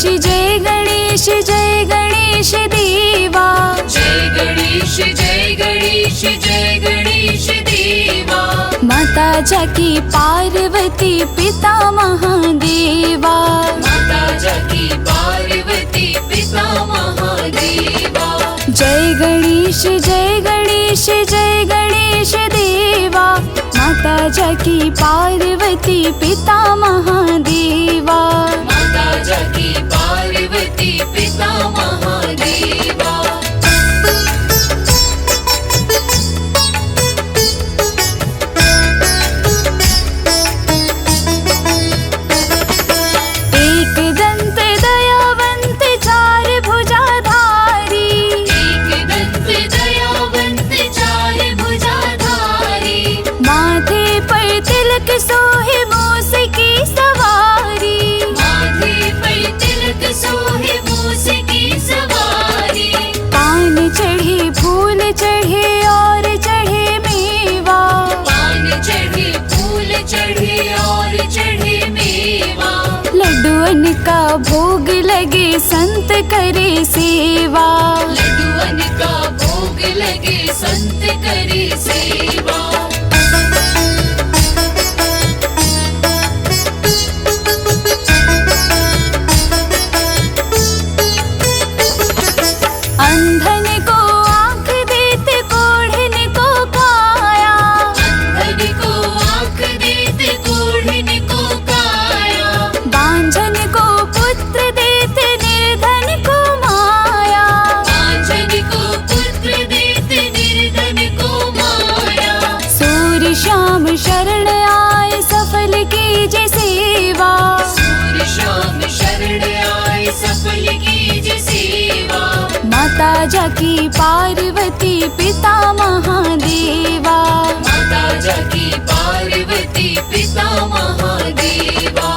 जय गणेश जय गणेश देवा। जय गणेश जय गणेश जय गणेश देवा। माता जाकी पार्वती पिता महादेवा। माता जाकी पार्वती पिता महादेवा। जय गणेश जय गणेश जय गणेश देवा। माता जाकी पार्वती पिता महादेवा। माता जाकी पार्वती पिता महादेवा। एक दंत दयावंत चार भुजाधारी। एक दंत दयावंत चार भुजाधारी। माथे पर तिलक सोहे मूस की सवारी। माथे पर तिलक सोहे मूस की सवारी। पान चढ़े फूल चढ़े और चढ़े मेवा। पान चढ़े फूल चढ़े और चढ़े मेवा। लड्डुअन का भोग लगे संत करे सेवा। लड्डुअन का भोग लगे संत करे सेवा। अंधन को आँख देते कोढ़न को काया। अंधन को आँख देते कोढ़न को काया। बांझन को पुत्र देते निर्धन को माया। बांझन को पुत्र देते निर्धन को माया। सूर्य श्याम शरण आए सफल कीजे सेवा। सूर्य श्याम शरण आए सफल कीजिए सेवा। माता जाकी पार्वती पिता महादेवा। माता जाकी पार्वती पिता महादेवा।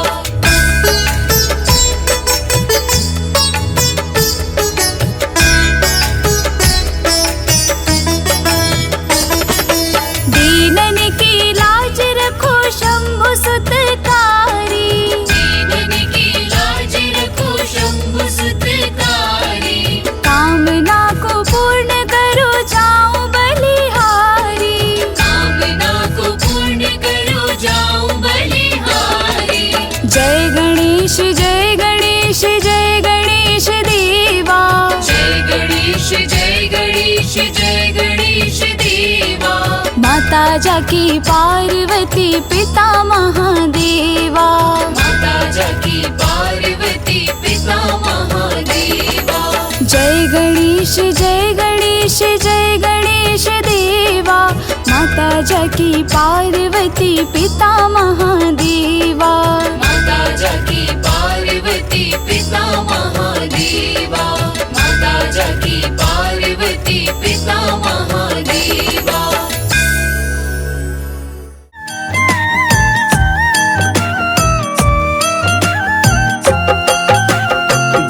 दीनन की लाज रखो शंभु सुतकारी। दीनन की लाज रखो शंभु सुतकारी। कामना को पूर्ण करो जाऊं बलिहारी। कामना को पूर्ण करो जाऊं बलिहारी। जय गणेश जय गणेश जय गणेश देवा। जय गणेश जय गणेश जय गणेश देवा। माता जाकी पार्वती पिता महादेवा। माता जाकी पार्वती पिता महादेवा। जय गणेश जय गणेश जय गणेश देवा। माता जाकी पार्वती पिता महादेवा। माता जाकी पार्वती पिता महादेवा। माता जाकी पार्वती पिता महादेवा।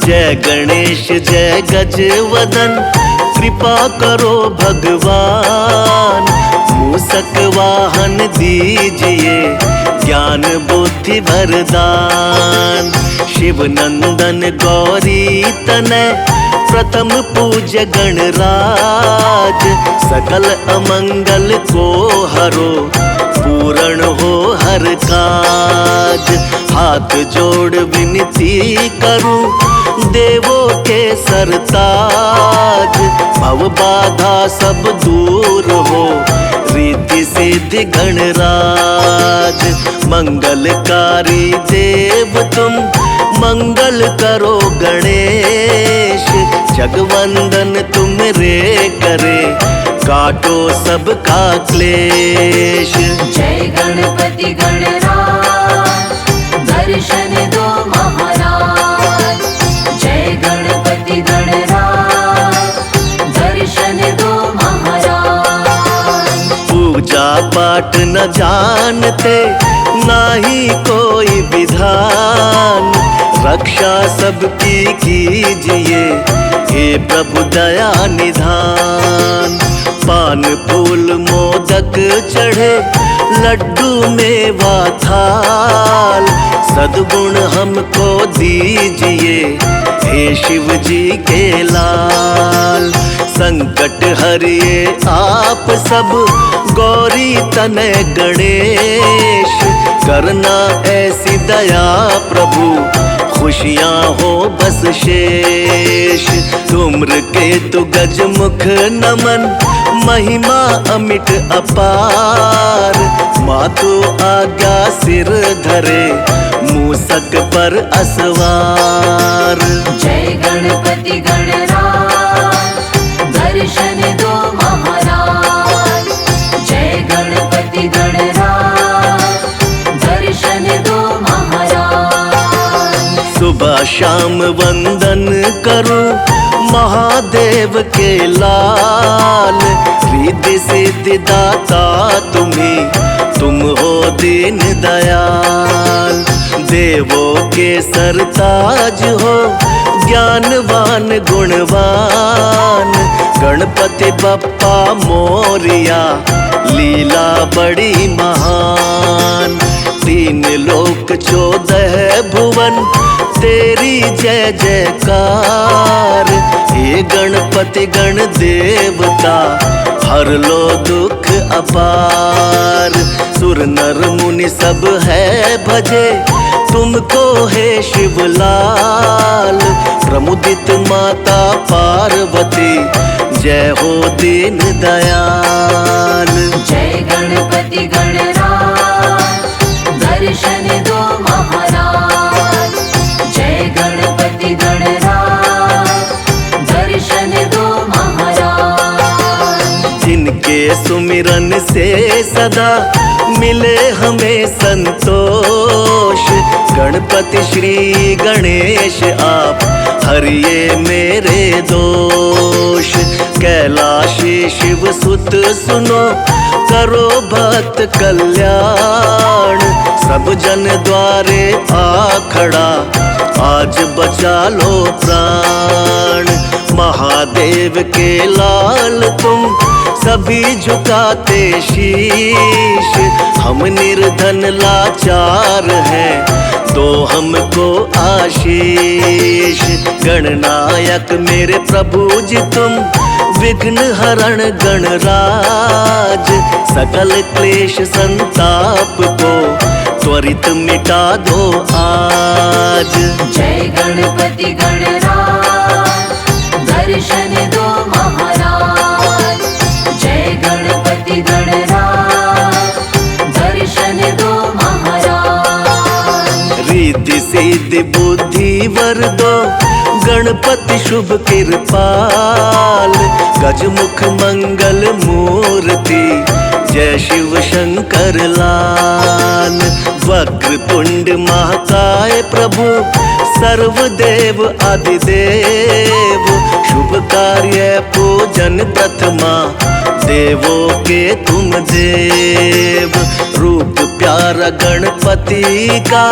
जय गणेश जय गजवदन कृपा करो भगवान। मूषक वाहन दीजिए ज्ञान बुद्धि वरदान। शिव नंदन गौरी तनय प्रथम पूज्य गणराज। सकल अमंगल को हरो पूर्ण हो हर काज। हाथ जोड़ विनती करूं देवों के सरताज। भव बाधा सब दूर हो रीति सिद्धि गणराज। मंगलकारी देव तुम मंगल करो गणेश। जगवंदन तुम रे करे काटो सबका क्लेश। जय गणपति गणराज दर्शन दो महाराज। जय गणपति गणराज दर्शन दो महाराज। पूजा पाठ न जानते नाही कोई विधान। रक्षा सबकी कीजिए हे प्रभु दया निधान। पान फूल मोदक चढ़े लड्डू मेवा थाल, सद्गुण हमको दीजिए हे शिव जी के लाल। संकट हरिए आप सब गौरी तनय गणेश, करना ऐसी दया प्रभु खुशियाँ हो बस शेष। धूम्र केतु गजमुख नमन, महिमा अमिट अपार, मातु आज्ञा सिर धरे मूसक पर असवार। जय गणपति गणराज, दर्शन दो महाराज। जय गणपति गणराज, दर्शन दो महाराज। सुबह शाम वंदन करूं महादेव के लाल, रिद्धि सिद्धि दाता तुम हो दीन दयाल। देवों के सरताज हो ज्ञानवान गुणवान, गणपति बप्पा मोरिया लीला बड़ी महान। तीन लोक 14 भुवन तेरी जय जयकार, हे गणपति गण देवता हर लो दुख अपार। सुर नर मुनि सब है भजे तुमको हे शिवलाल, प्रमुदित माता पार्वती जय हो दीन दयाल। जय गणपति गणराज, दर्शन दो महाराज। जय गणपति गणराज, दर्शन दो महाराज। जिनके सुमिरन से सदा मिले हमें संतोष, गणपति श्री गणेश आप हरिये मेरे दोष। कैलाशी शिव सुत सुनो करो भक्त कल्याण, सब जन द्वारे आ खड़ा आज बचा लो प्राण। महादेव के लाल तुम सभी झुकाते शीश, हम निर्धन लाचार हैं दो हमको आशीष। गणनायक मेरे प्रभु जी तुम विघ्न हरण गणराज, सकल क्लेश संताप को त्वरित मिटा दो आज। जय गणपति गणराज, दर्शन दो महाराज। जय गणपति गणराज, दर्शन दो महाराज। रिद्धि सिद्धि बुद्धि वर दो गणपति शुभ कृपाल, गजमुख मंगल मूर्ति जय शिव शंकर लाल। वक्र तुंड महाकाय प्रभु सर्वदेव आदिदेव, शुभ कार्य पूजन प्रथमा देवों के तुम देव। रूप प्यारा गणपति का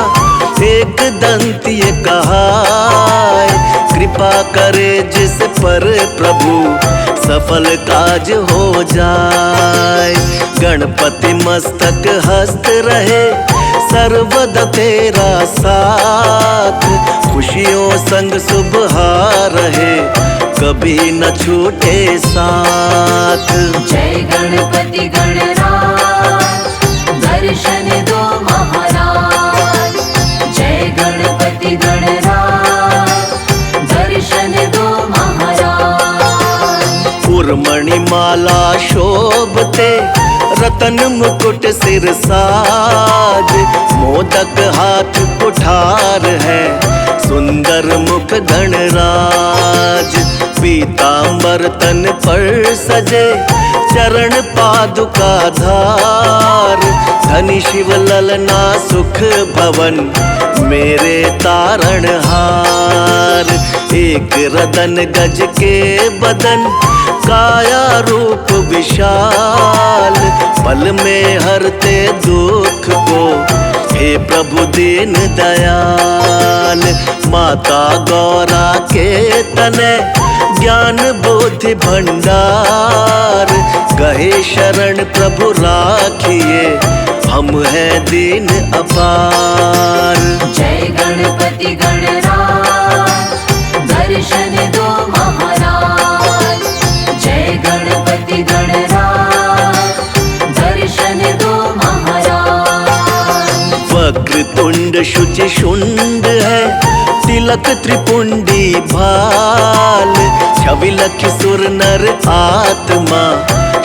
एक दंतीय कहाय, कृपा करे जिस पर प्रभु सफल काज हो जाए। गणपति मस्तक हस्त रहे सर्वदा तेरा साथ, खुशियों संग सुबह रहे कभी न छूटे साथ। जय गणपति गणराज, दर्शन दो महाराज। जय गणपति गणराज, दर्शन दो महाराज। उर्मणि माला शोभते रतन मुकुट सिर साज, मोदक हाथ कुठार है सुंदर मुख गणराज। पीतांबर तन पर सजे चरण पादुका धार, धनी शिव ललना सुख भवन मेरे तारण हार। एक रतन गज के बदन काया रूप विशाल, पल में हरते दुख को हे प्रभु दीन दयाल। माता गौरा के तने ज्ञान बुद्धि भंडार, गहे शरण प्रभु राखिए हम हैं दीन अपार। जय गणपति गणराज दर्शन दो महाराज। जय गणपति गणराज दर्शन दो महाराज। वक्रतुंड शुचि शुंड है, तिलक त्रिपुंडी भाल। छवि लखि सुर नर आत्मा,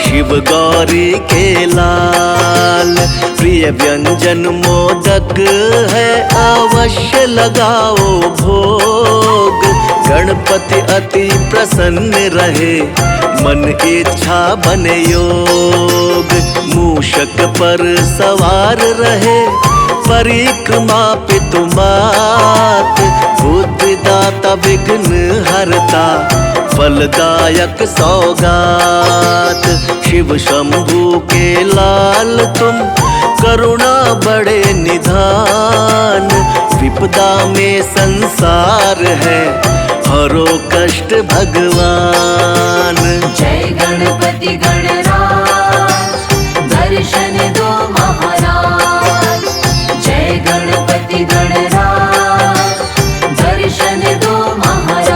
शिव गौरी के लाल। प्रिय व्यंजन मोदक है, अवश्य लगाओ भोग। गणपति अति प्रसन्न रहे, मन इच्छा बने योग। मूषक पर सवार रहे, परिक्रमा पितु मात। बुद्धिदाता विघ्न हरता, फलदायक सौगात। शिव शंभू के लाल तुम, करुणा बड़े निधान। विपदा में संसार है, हरो कष्ट भगवान। जय गणपति गणराज दर्शन दो महाराज। जय गणपति गणराज दर्शन दो महाराज।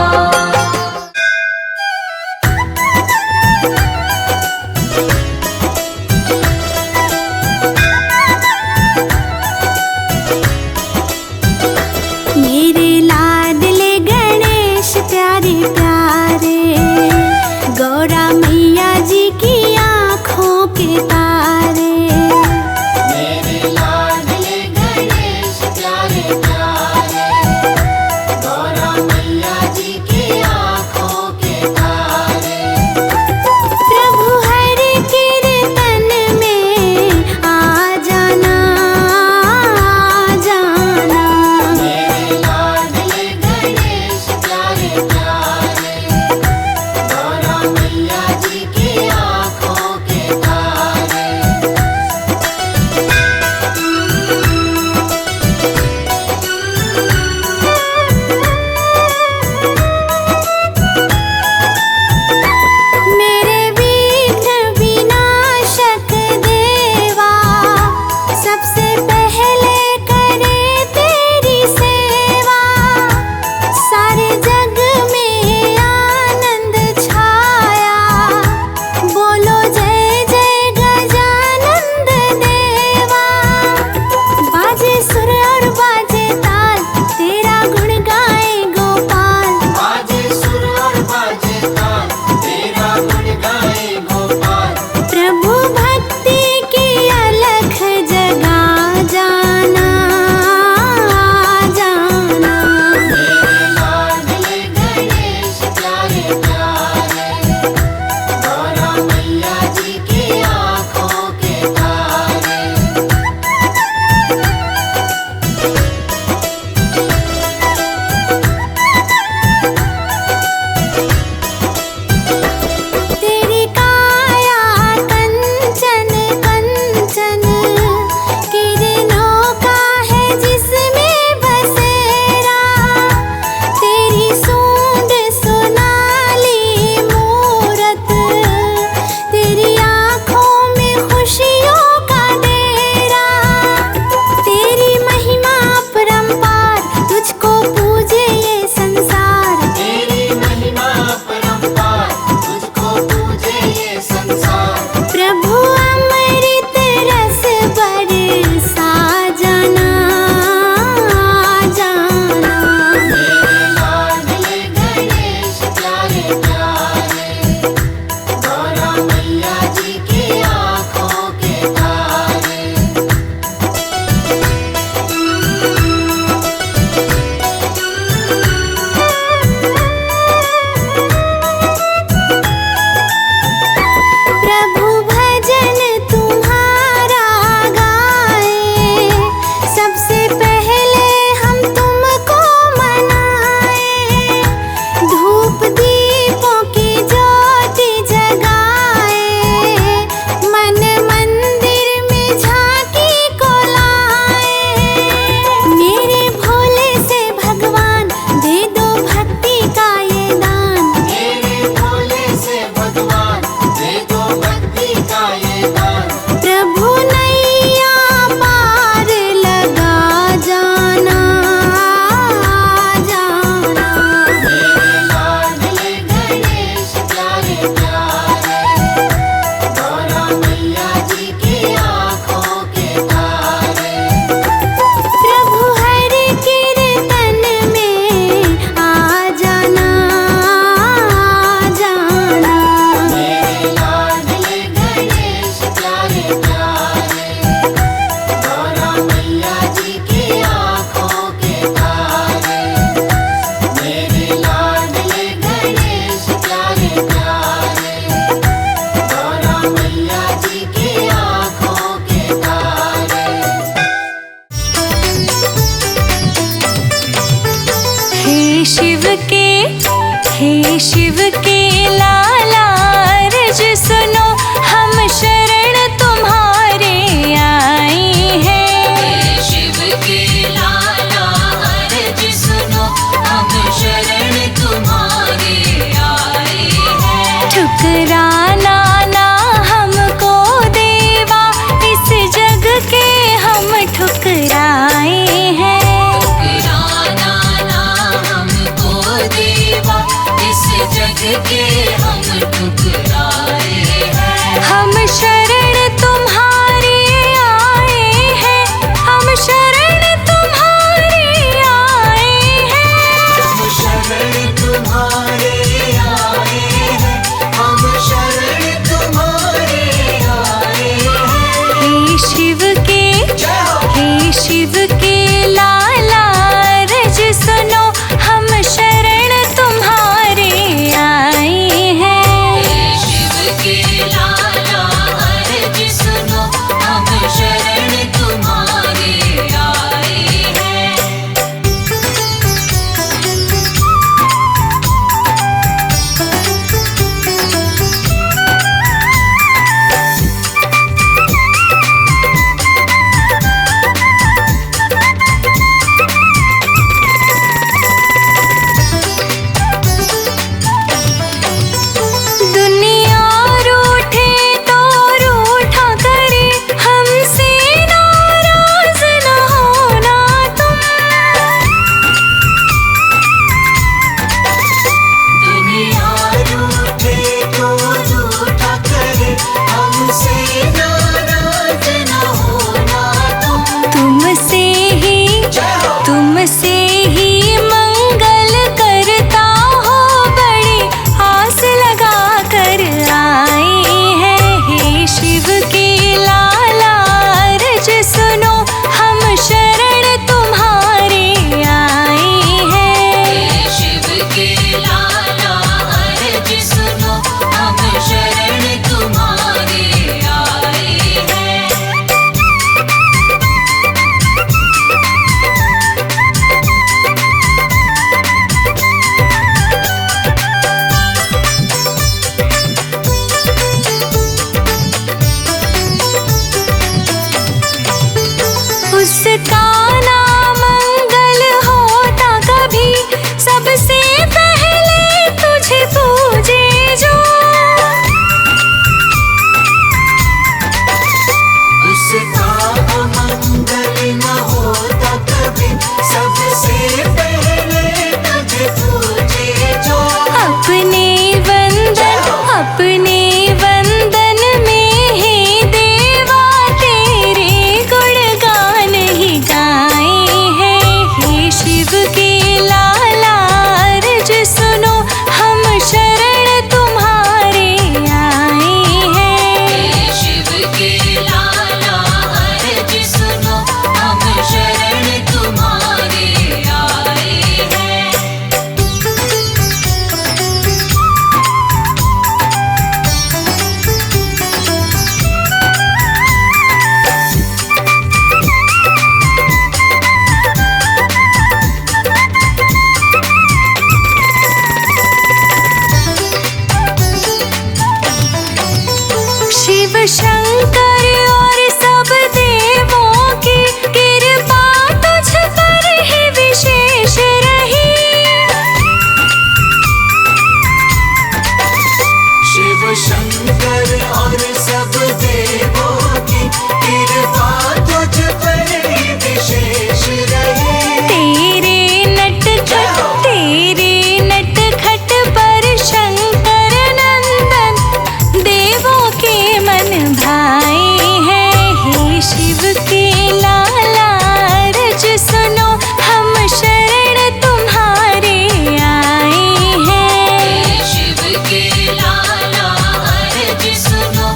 मेरे लाडले गणेश प्यारे प्यारे, गौरा मैया जी की आँखों के तारे। मेरे लाडले गणेश प्यारे प्यारे, गौरा मैया जी की आँखों के तारे। प्रभु हर कीर्तन में आ जाना, आ जाना। मेरे लाडले गणेश प्यारे प्यारे, गौरा मैया जी की आँखों के तारे। ठुकराना ना हमको देवा, इस जग के हम ठुकराए हैं। ठुकराना ना हमको देवा, इस जग के हम ठुकराए हैं। हम शरण तुम्हारी आए हैं, हम शरण तुम्हारी आए हैं। हम शरण तुम्हारे आए हैं, हम शरण तुम्हारे आए हैं। हे शिव के, हे शिव के लाला रज सुनो, हम शरण तुम्हारे आए हैं। हे शिव के लाला अर्ज सुनो, हम शरण तुम्हारे आए हैं। दुनिया रूठे तो रूठा करे, हमसे नाराज न होना तुम। दुनिया रूठे तो रूठा करे, हमसे नाराज न होना तुम। तुमसे ही मंगल करता हो, बड़ी आस लगा कर आए हैं। हे शिव के लाला रज सुनो, हम शरण तुम्हारे आए हैं। हे शिव के लाला अर्ज सुनो, हम शरण तुम्हारे आए हैं। उसका नाम मंगल होता कभी, सबसे पहले तुझे पूजे जो। उसका अमंगल न होता कभी, सबसे पहले तुझे पूजे जो। अपने वंदन में ही देवा, तेरे गुणगान ही गाए हैं। हे शिव के लाला रज सुनो, हम शरण तुम्हारे आए हैं। हे शिव के लाला अर्ज सुनो, हम शरण तुम्हारे आए हैं। शिव शंकर और सब देवों की कृपा तुझ पर ही विशेष रही। शिव शंकर और सब देवों की कृपा तुझ पर ही विशेष रही। तेरे नटखट पर शंकर नंदन, देवों के मन भाए हैं। हे शिव के लाला रज सुनो, हम शरण तुम्हारे आए हैं। हे शिव के लाला अर्ज सुनो,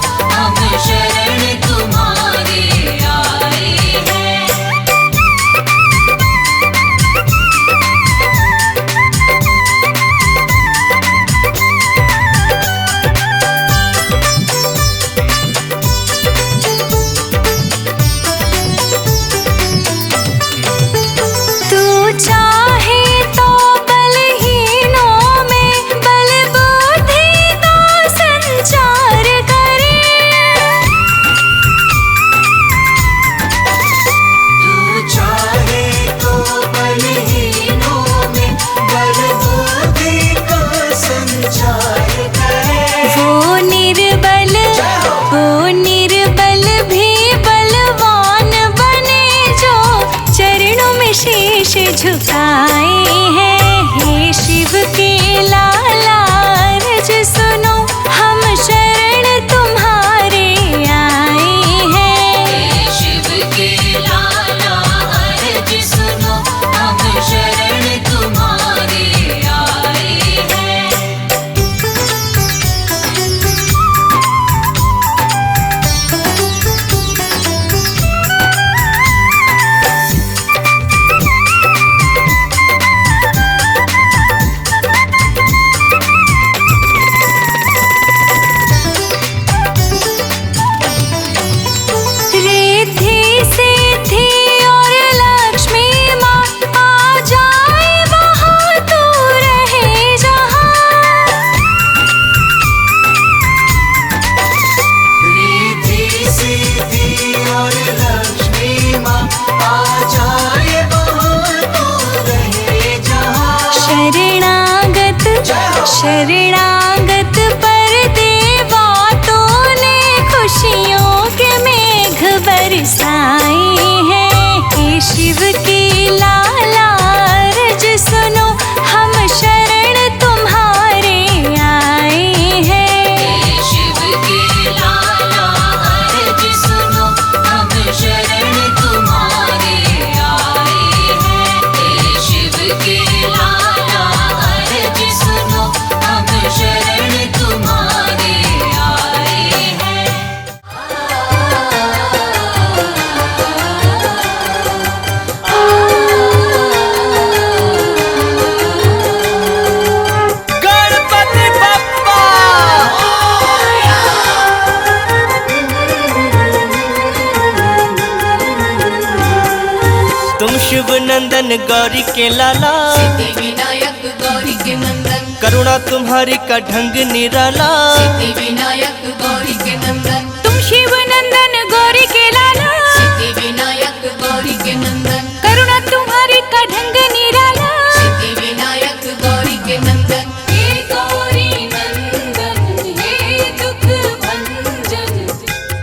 नंदन गौरी के लाला, सिद्धि विनायक गौरी के नंदन, करुणा तुम्हारी का ढंग निराला। सिद्धि विनायक गौरी के नंदन, तुम शिव नंदन गौरी के लाला, सिद्धि विनायक गौरी के नंदन, करुणा तुम्हारी का ढंग निराला। सिद्धि विनायक गौरी के नंदन, हे गौरी नंदन हे दुख भंजन,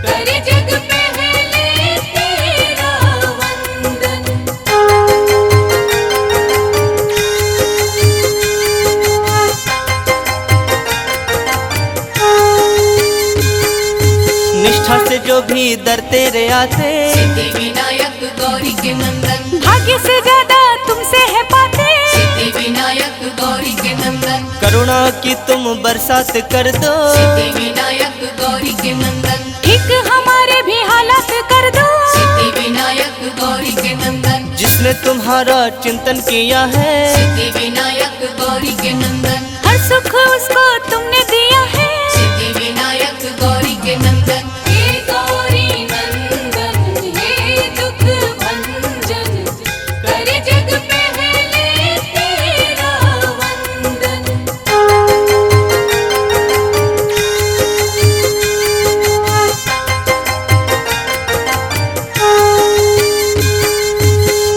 करे जग पहले तेरा वंदन। निष्ठा से जो भी दर तेरे आते, सिद्धि विनायक गौरी के नंदन, भाग्य से ज्यादा तुमसे है पाते। सिद्धि विनायक गौरी के नंदन, करुणा की तुम बरसात कर दो। सिद्धि विनायक गौरी के नंदन, ठीक हमारे भी हालात कर दो। सिद्धि विनायक गौरी के नंदन, जिसने तुम्हारा चिंतन किया है, सिद्धि विनायक गौरी के नंदन, हर सुख उसको तुमने दिया है। सिद्धि विनायक गौरी के नंदन, हे गौरी नंदन हे दुख भंजन, करे जग पहले तेरा वंदन।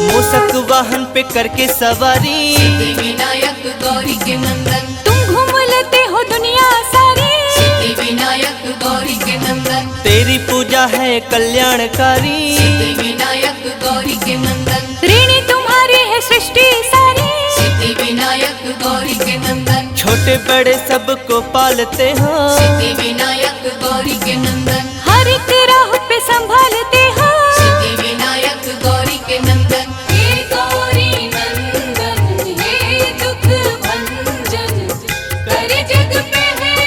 मूसक वाहन पे करके सवारी, सिद्धि विनायक गौरी के नंदन, तुम घूम लेते हो दुनिया सारी। सिद्धि विनायक गौरी के नंदन, तेरी पूजा है कल्याणकारी। सिद्धि विनायक गौरी के नंदन, ऋणी तुम्हारी है सृष्टि सारी। सिद्धि विनायक गौरी के नंदन, छोटे बड़े सबको पालते हो। सिद्धि विनायक गौरी के नंदन, हर एक राह पे संभालते हो। सिद्धि विनायक गौरी के नंदन, हे गौरी नंदन हे दुख भंजन, करे जग पहले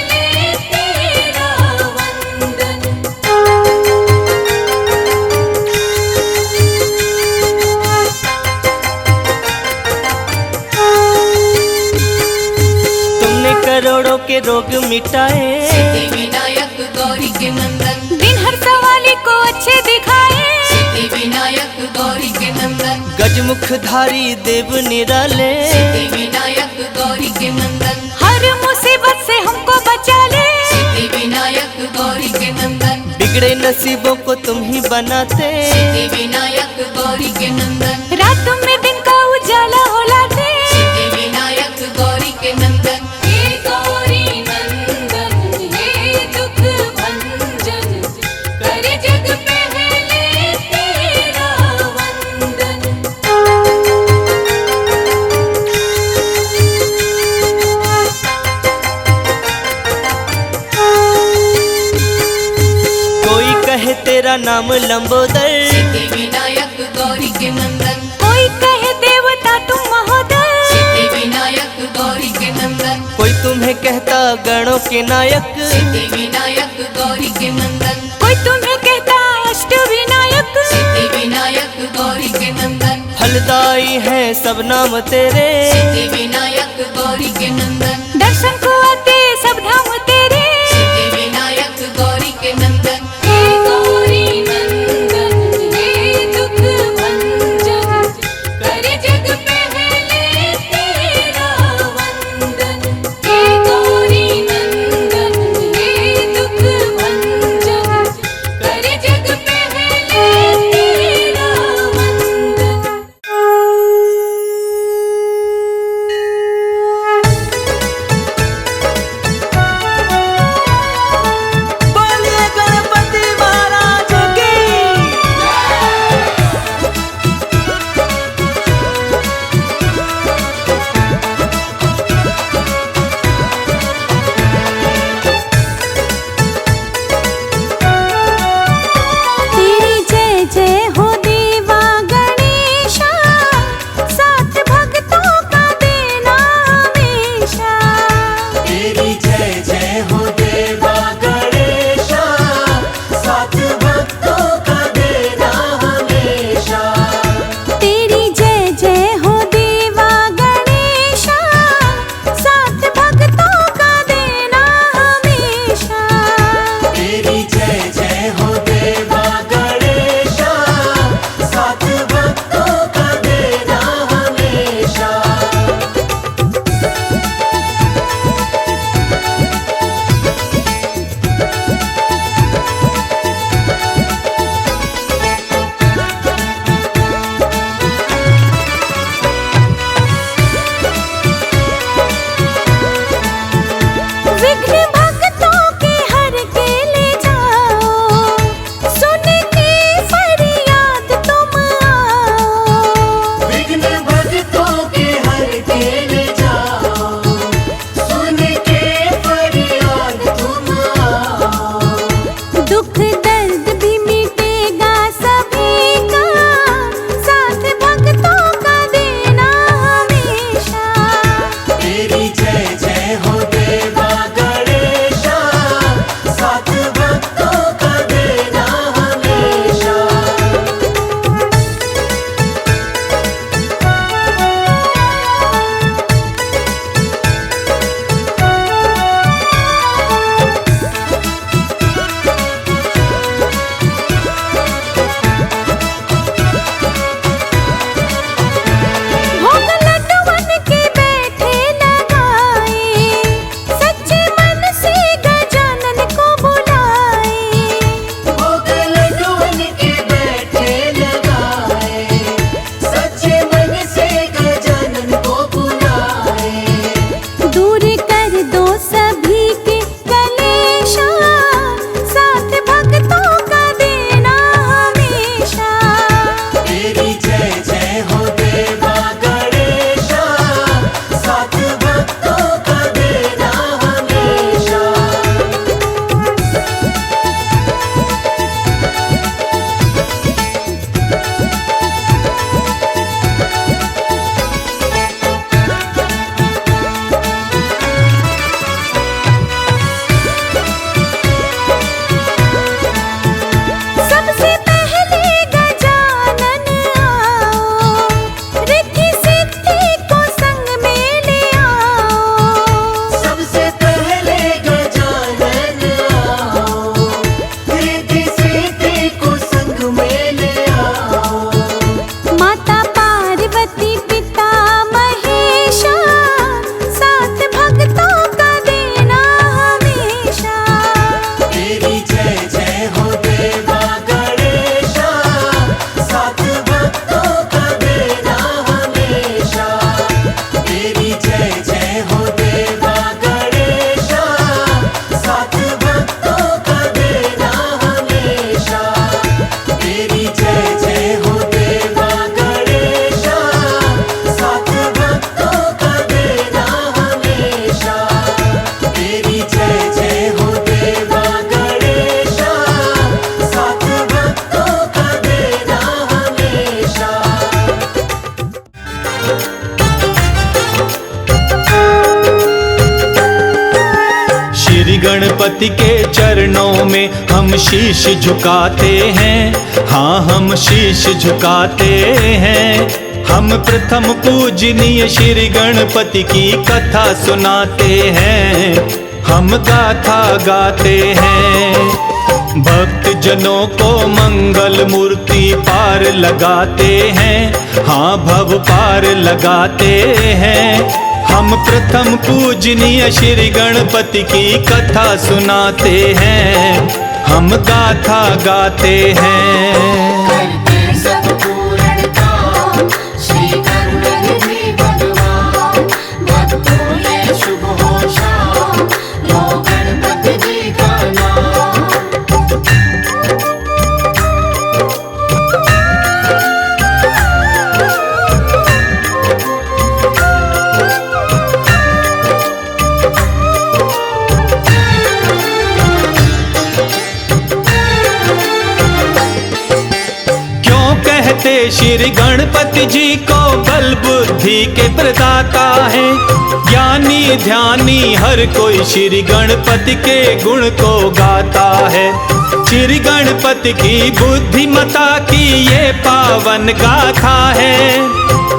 तेरा वंदन। तुमने करोड़ों के रोग मिटाए। सिद्धि विनायक गौरी के नंदन, दिन हर सवाली को अच्छे दिखाए। सिद्धि विनायक गौरी के नंदन, गजमुखधारी देव निराले। सिद्धि विनायक गौरी के नंदन, हर मुसीबत से हमको बचा ले। सिद्धि विनायक गौरी के नंदन, बिगड़े नसीबों को तुम ही बनाते। सिद्धि विनायक गौरी के नंदन, रात में दिन का उजाला हो लाते। सिद्धि विनायक गौरी के नंदन, हे गौरी नंदन हे दुख भंजन, करे जग पहले तेरा वंदन। कोई कहे तेरा नाम लंबोदर, सिद्धि विनायक गौरी के नंदन, कोई कहे देवता तुम महोदय। सिद्धि विनायक गौरी के नंदन, कोई तुम्हें कहता गणों के नायक। सिद्धि विनायक गौरी के नंदन, कोई तुम्हें कहता अष्ट विनायक। सिद्धि विनायक गौरी के नंदन, फलदाई है सब नाम तेरे। सिद्धि विनायक गौरी के नंदन, दर्शन को आते सब धाम तेरे। सिद्धि विनायक गौरी के नंदन, हे गौरी नंदन हे दुख भंजन, करे जग पहले तेरा वंदन। हे गौरी नंदन हे दुख भंजन, करे जग पहले तेरा वंदन। गणपति के चरणों में हम शीश झुकाते हैं। हाँ, हम शीश झुकाते हैं। हम प्रथम पूजनीय श्री गणपति की कथा सुनाते हैं। हम गाथा गाते हैं। भक्त जनों को मंगल मूर्ति पार लगाते हैं। हाँ, भव पार लगाते हैं। हम प्रथम पूजनीय श्री गणपति की कथा सुनाते हैं। हम गाथा गाते हैं। करते सब पूर्ण काम श्री करुणानिधि भगवान। भक्तों ये शुभ हो शाम लो गणपति जी का नाम। श्री गणपति जी को बल बुद्धि के प्रदाता है। ज्ञानी ध्यानी हर कोई श्री गणपति के गुण को गाता है। श्री गणपति की बुद्धिमता की ये पावन गाथा है।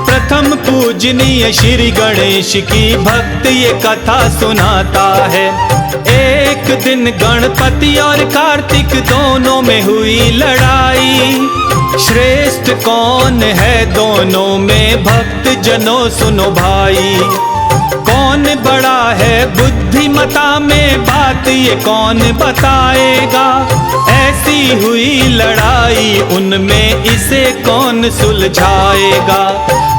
प्रथम पूजनीय श्री गणेश की भक्त ये कथा सुनाता है। एक दिन गणपति और कार्तिक दोनों में हुई लड़ाई। श्रेष्ठ कौन है दोनों में भक्त जनों सुनो भाई। कौन बड़ा है बुद्धिमता में बात ये कौन बताएगा। ऐसी हुई लड़ाई उनमें इसे कौन सुलझाएगा।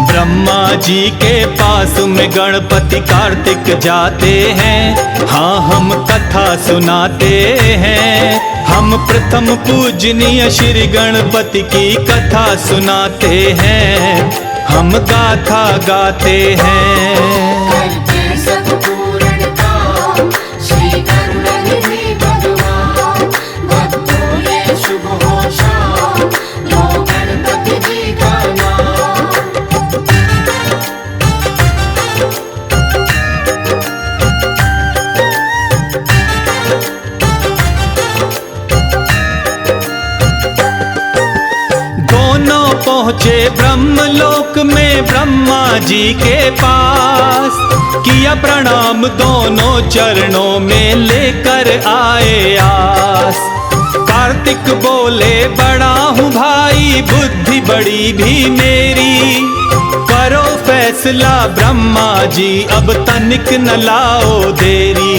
ब्रह्मा जी के पास में गणपति कार्तिक जाते हैं। हाँ, हम कथा सुनाते हैं। हम प्रथम पूजनीय श्री गणपति की कथा सुनाते हैं। हम गाथा गाते हैं। करते सब पूर्ण काम श्री करुणानिधि भगवान। भक्तों ये शुभ हो शाम लो गणपति जी का नाम। पहुँचे ब्रह्मलोक में ब्रह्मा जी के पास। किया प्रणाम दोनों चरणों में लेकर आए आस। कार्तिक बोले बड़ा हूँ भाई बुद्धि बड़ी भी मेरी। करो फैसला ब्रह्मा जी अब तनिक न लाओ देरी।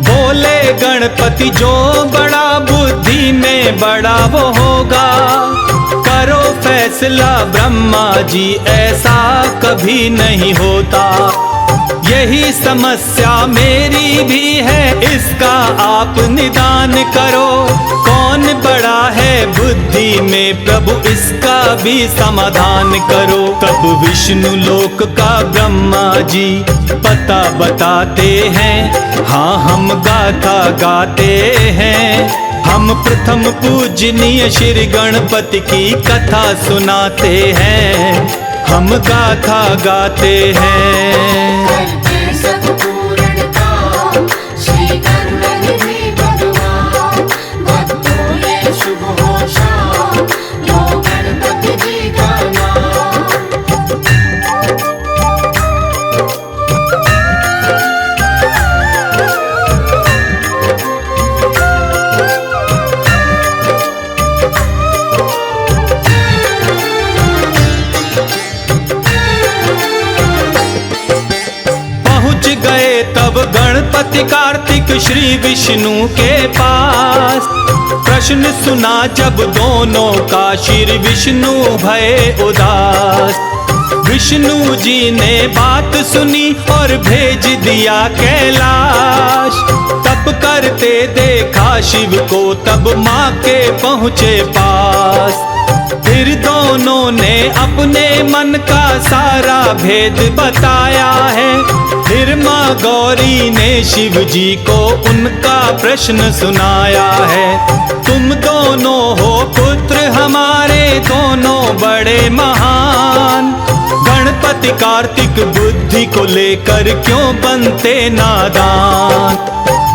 बोले गणपति जो बड़ा बुद्धि में बड़ा वो होगा। करो फैसला ब्रह्मा जी ऐसा कभी नहीं होता। यही समस्या मेरी भी है इसका आप निदान करो। कौन बड़ा है बुद्धि में प्रभु इसका भी समाधान करो। तब विष्णु लोक का ब्रह्मा जी पता बताते हैं। हाँ, हम गाथा गाते हैं। हम प्रथम पूजनीय श्री गणपति की कथा सुनाते हैं। हम गाथा गाते हैं। करते सब पूर्ण काम श्री करुणानिधि भगवान। भक्तों ये शुभ हो शाम लो गणपति जी का नाम। तब गणपति कार्तिक श्री विष्णु के पास। प्रश्न सुना जब दोनों का श्री विष्णु भये उदास। विष्णु जी ने बात सुनी और भेज दिया कैलाश। तप करते देखा शिव को तब माँ के पहुँचे पास। फिर दोनों ने अपने मन का सारा भेद बताया है। फिर माँ गौरी ने शिव जी को उनका प्रश्न सुनाया है। तुम दोनों हो पुत्र हमारे दोनों बड़े महान। गणपति कार्तिक बुद्धि को लेकर क्यों बनते नादान।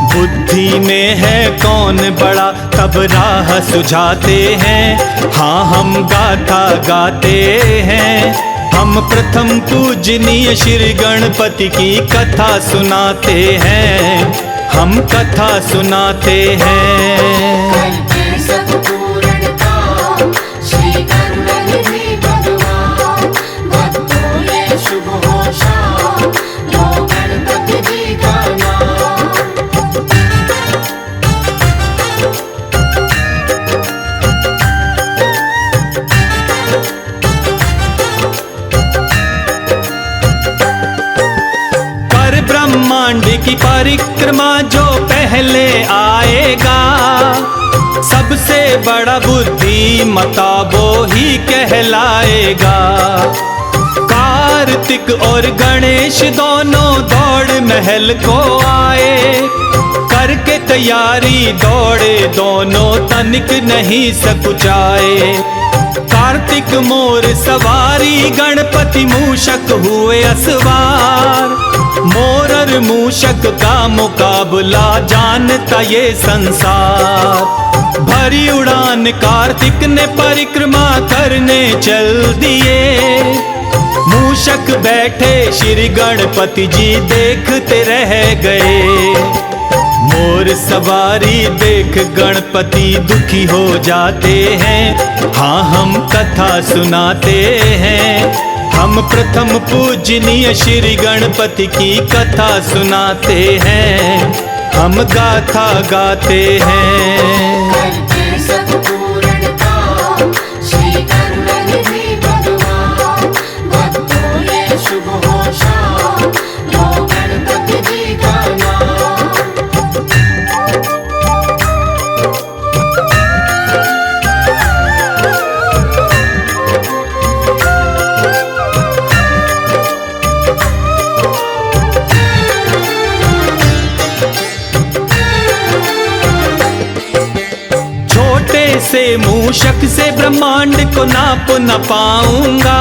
बुद्धि में है कौन बड़ा तब राह सुझाते हैं। हाँ हम गाथा गाते हैं, हम प्रथम पूजनीय श्री गणपति की कथा सुनाते हैं, हम कथा सुनाते हैं। करते सब पूर्ण काम श्री करुणानिधि भगवान, भक्तों ये शुभ हो शाम लो गणपति जी का नाम। पर ब्रह्मांड की परिक्रमा जो पहले आएगा, सबसे बड़ा बुद्धिमता वो ही कहलाएगा। कार्तिक और गणेश दोनों दौड़ महल को आए, करके तैयारी दौड़े दोनों तनिक नहीं सकुचाए। कार्तिक मोर सवारी गणपति मूषक हुए असवार, मोर और मूषक का मुकाबला जानता ये संसार। भरी उड़ान कार्तिक ने परिक्रमा करने चल दिए, मूषक बैठे श्री गणपति जी देखते रह गए। मोर सवारी देख गणपति दुखी हो जाते हैं, हाँ हम कथा सुनाते हैं, हम प्रथम पूजनीय श्री गणपति की कथा सुनाते हैं, हम गाथा गाते हैं। करते सब पूर्ण काम श्री करुणानिधि भगवान, भक्तों ये शुभ हो शाम लो गणपति जी का नाम। से मूषक से ब्रह्मांड को नाप न पाऊंगा,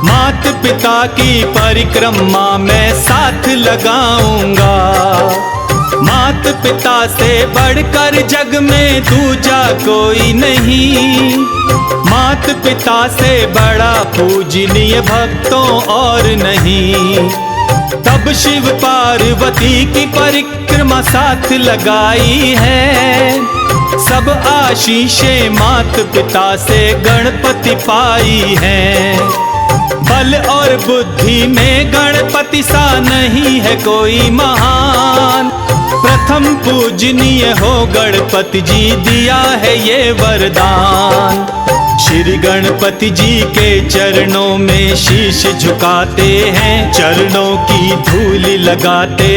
मात पिता की परिक्रमा में साथ लगाऊंगा। मात पिता से बढ़कर जग में दूजा कोई नहीं, मात पिता से बड़ा पूजनीय भक्तों और नहीं। तब शिव पार्वती की परिक्रमा साथ लगाई है, सब आशीषें मात पिता से गणपति पाई हैं। बल और बुद्धि में गणपति सा नहीं है कोई महान, प्रथम पूजनीय हो गणपति जी दिया है ये वरदान। श्री गणपति जी के चरणों में शीश झुकाते हैं, चरणों की धूल लगाते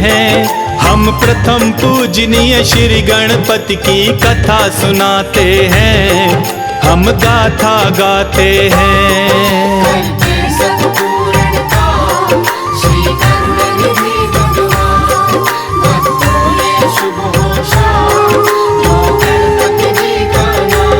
हैं, हम प्रथम पूजनीय श्री गणपति की कथा सुनाते हैं, हम गाथा गाते हैं। करते सब पूर्ण काम श्री करुणानिधि भगवान, भक्तों ये शुभ हो शाम लो गणपति जी का नाम।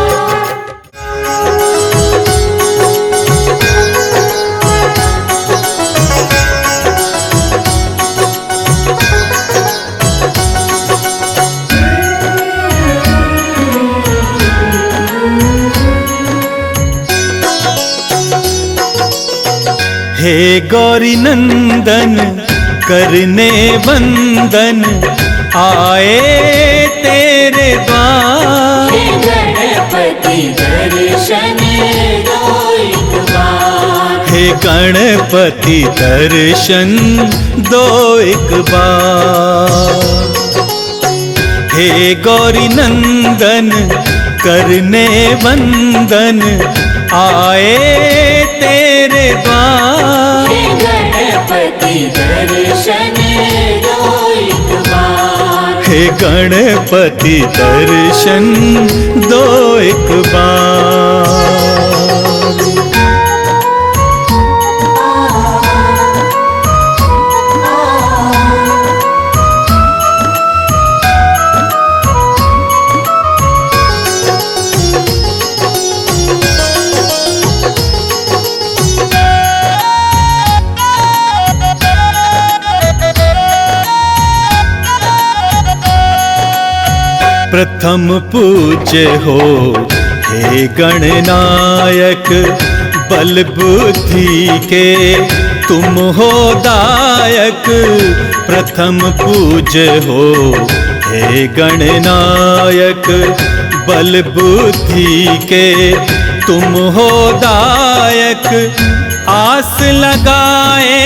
हे गौरी नंदन करने वंदन आए तेरे द्वार। हे गणपति दर्शन दो एक बार, हे गणपति दर्शन दो एक बार। हे गौरी नंदन करने वंदन आए तेरे द्वार। हे गणपति दर्शन दो एक बार, हे गणपति दर्शन दो एक बार। प्रथम पूज्य हो हे गणनायक, बल बुद्धि के तुम हो दायक। प्रथम पूज्य हो हे गणनायक, बल बुद्धि के तुम हो दायक। आस लगाए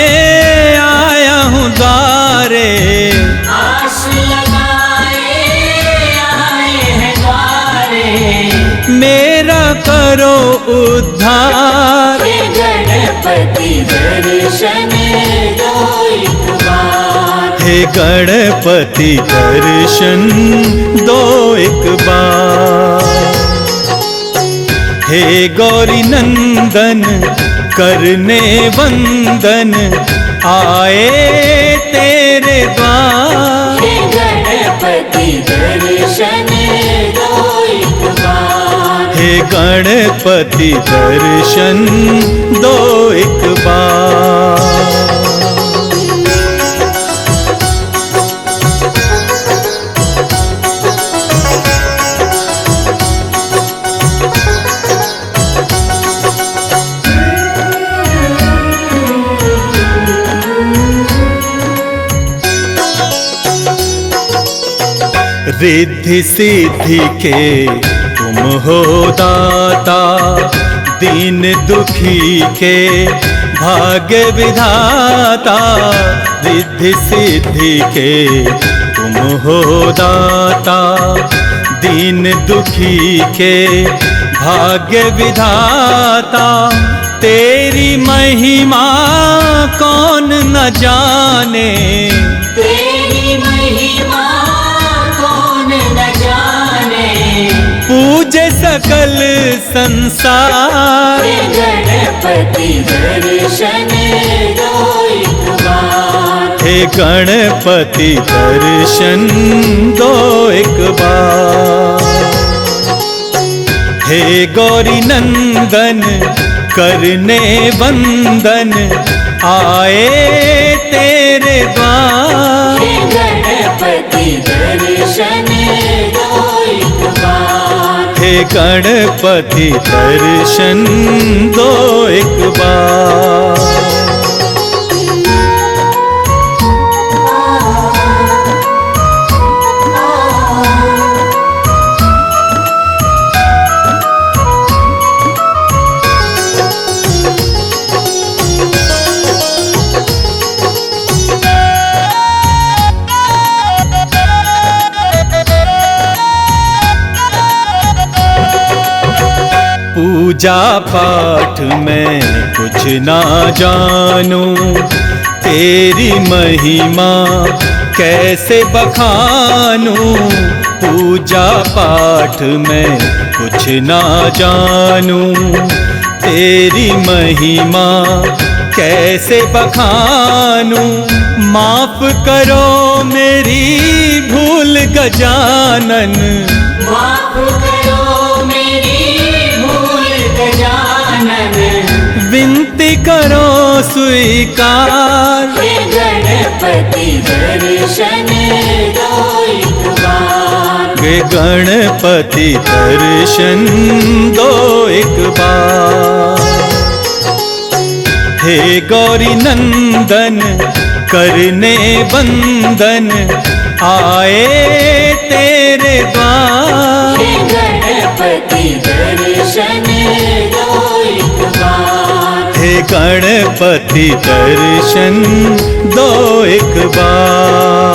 आया हूँ द्वारे, आस लगाए आए हैं द्वारे। मेरा करो उद्धार। हे गणपति दर्शन दो एक बार, हे गणपति दर्शन दो एक बार। हे गौरी नंदन करने वंदन, आए तेरे द्वार। हे गणपति दर्शन दो एक बार, हे गणपति दर्शन दो एक बार। रिद्धि सिद्धि के तुम हो दाता, दीन दुखी के भाग्य विधाता। रिद्धि सिद्धि के तुम हो दाता, दीन दुखी के भाग्य विधाता। तेरी महिमा कौन न जाने, तेरी महिमा कौन न जाने। पूजे सकल संसार। हे गणपति दर्शन दो एक बार, हे गणपति दर्शन दो एक बार। हे गौरी नंदन करने वंदन, आए तेरे द्वार। हे गणपति दर्शन दो एक बार, हे गणपति दर्शन दो एक बार। पूजा पाठ में कुछ ना जानूं, तेरी महिमा कैसे बखानूं। पूजा पाठ में कुछ ना जानूं, तेरी महिमा कैसे बखानूं। माफ करो मेरी भूल गजानन, माफ करो मेरी भूल गजानन। विनती करो स्वीकार। हे गणपति दर्शन दो एक बार, हे गणपति दर्शन दो एक बार। हे गौरी नंदन करने वंदन, आए तेरे द्वार। हे गणपति दर्शन दो एक बार, हे गणपति दर्शन दो एक बार।